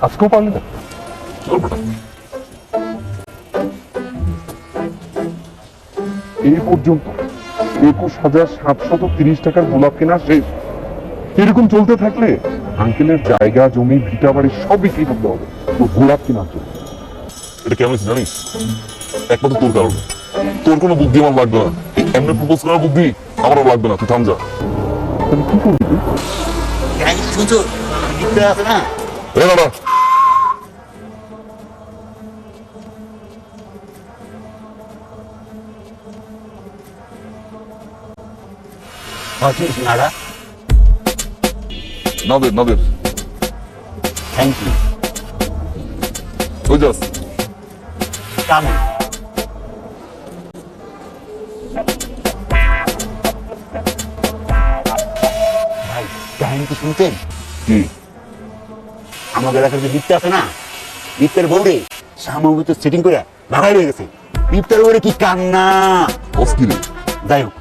আজকেও পারলি না? চল বেটা। এই পর্যন্ত 21,730 টাকার গোলাপ কেনা শেষ। এরকম চলতে থাকলে আঙ্কেলের জায়গা জমি ভিটা বাড়ি সব বিক্রি করতে হবে তো গোলাপ কেনার জন্য। এটা কেমন জানিস? একমাত্র তোর কারণে। তোর কোনো বুদ্ধি আমার লাগবে না, এমনি প্রপোজ করার বুদ্ধি আমারও লাগবে না। তুই থাম যা। তাহলে কি করবি তুই? শুনছো গিফটটা আছে না? এ দাদা, নাড়া নাদের নাদের থ্যাংক ইউ ওই যাস। কেমন ভাই কাহিনী কি শুনছেন? কি? আমাদের এলাকার যে লিফট আছে না, লিফটের বউরে সামগ্রিক সেটিং করে ভাগাই রয়ে গেছে। লিফটের বউরে কি কান্না! অস্থিরে যাই হোক,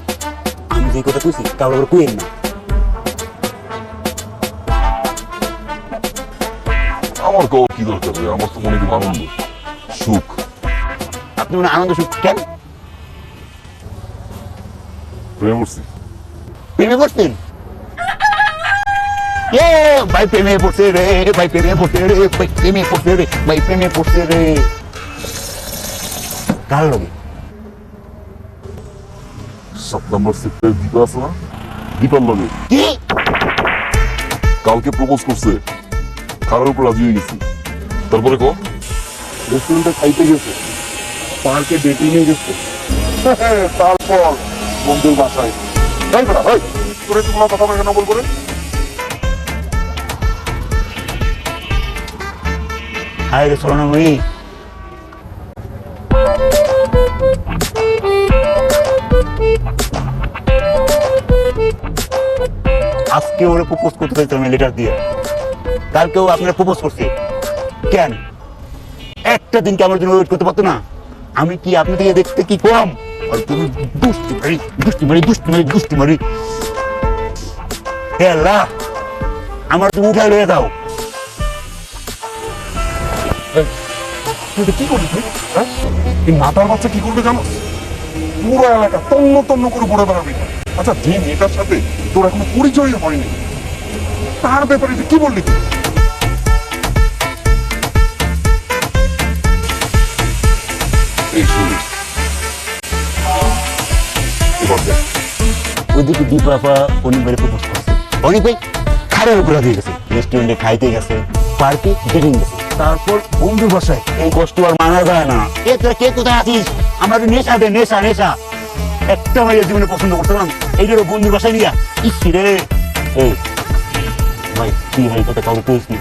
আমি যে কথা কইছি কারোর আবার কইেন না। আমার কও কি দরকার রে? আমার তো মনে খুব আনন্দ সুখ। আপনি মানে আনন্দ সুখ কেন? প্রেমে পড়ছি। প্রেমে পড়ছেন? এ ভাই প্রেমে পড়ছে রে, ভাই প্রেমে পড়ছে রে, ভাই প্রেমে পড়ছে রে, ভাই প্রেমে পড়ছে রে। কার লগে? 7 নম্বর সেক্টরের দীপা আছে না, দীপার লগে। কি? কালকে প্রপোজ করছে, খারার উপর রাজি হয়ে গেছি। তারপরে কো রেস্টুরেন্টে খাইতে গেছে, পার্কে ডেটিং এ গেছে, তারপর বন্ধুর বাসায়। তাই বেটা ভাই, তোর এত কোনো কথা কেন বল করে? হায় রে সোনামণি, আজকে ওরা প্রপোজ করতে চাইছিলাম লেটার দিয়ে, কালকেও আপনারা প্রপোজ করছে। কেন একটা দিন কি আমার জন্য ওয়েট করতে পারতো না? আমি কি আপনি থেকে দেখতে কি কম? আর তুমি দুষ্টি মারি দুষ্টি মারি দুষ্টি মারি দুষ্টি মারি। হে আল্লাহ, আমার তুমি উঠাই লয়ে দাও। তুই এটা কি করবি তুই? হ্যাঁ? এই মাতার বাচ্চা কি করবে জানো? পুরো এলাকা তন্ন তন্ন করে ঘুরে বেড়াবি। আচ্ছা, যে মেয়েটার সাথে তোর এখনো পরিচয় হয়নি, তার ব্যাপারে তুই কি বললি তুই? এই শুনিস এবার দেখ। ওইদিকে দীপাপা অনেক বারে প্রপোজ করছে, অনেক ভাই খাড়ার উপরে দিয়ে গেছে, রেস্টুরেন্টে খাইতে গেছে, পার্কে ডেটিং গেছে, তারপর বন্ধুর বাসায়। এই কষ্ট আর মানা যায় না। এ তোরা কে কোথায় আছিস? আমার নেশা দে, নেশা নেশা। একটা ভাইয়ের জীবনে পছন্দ করছিলাম, এইটারও বন্ধুর বাসায় নিয়া ইসি রে। এই ভাই, তুই ভাই কথা কাউকে কইস না।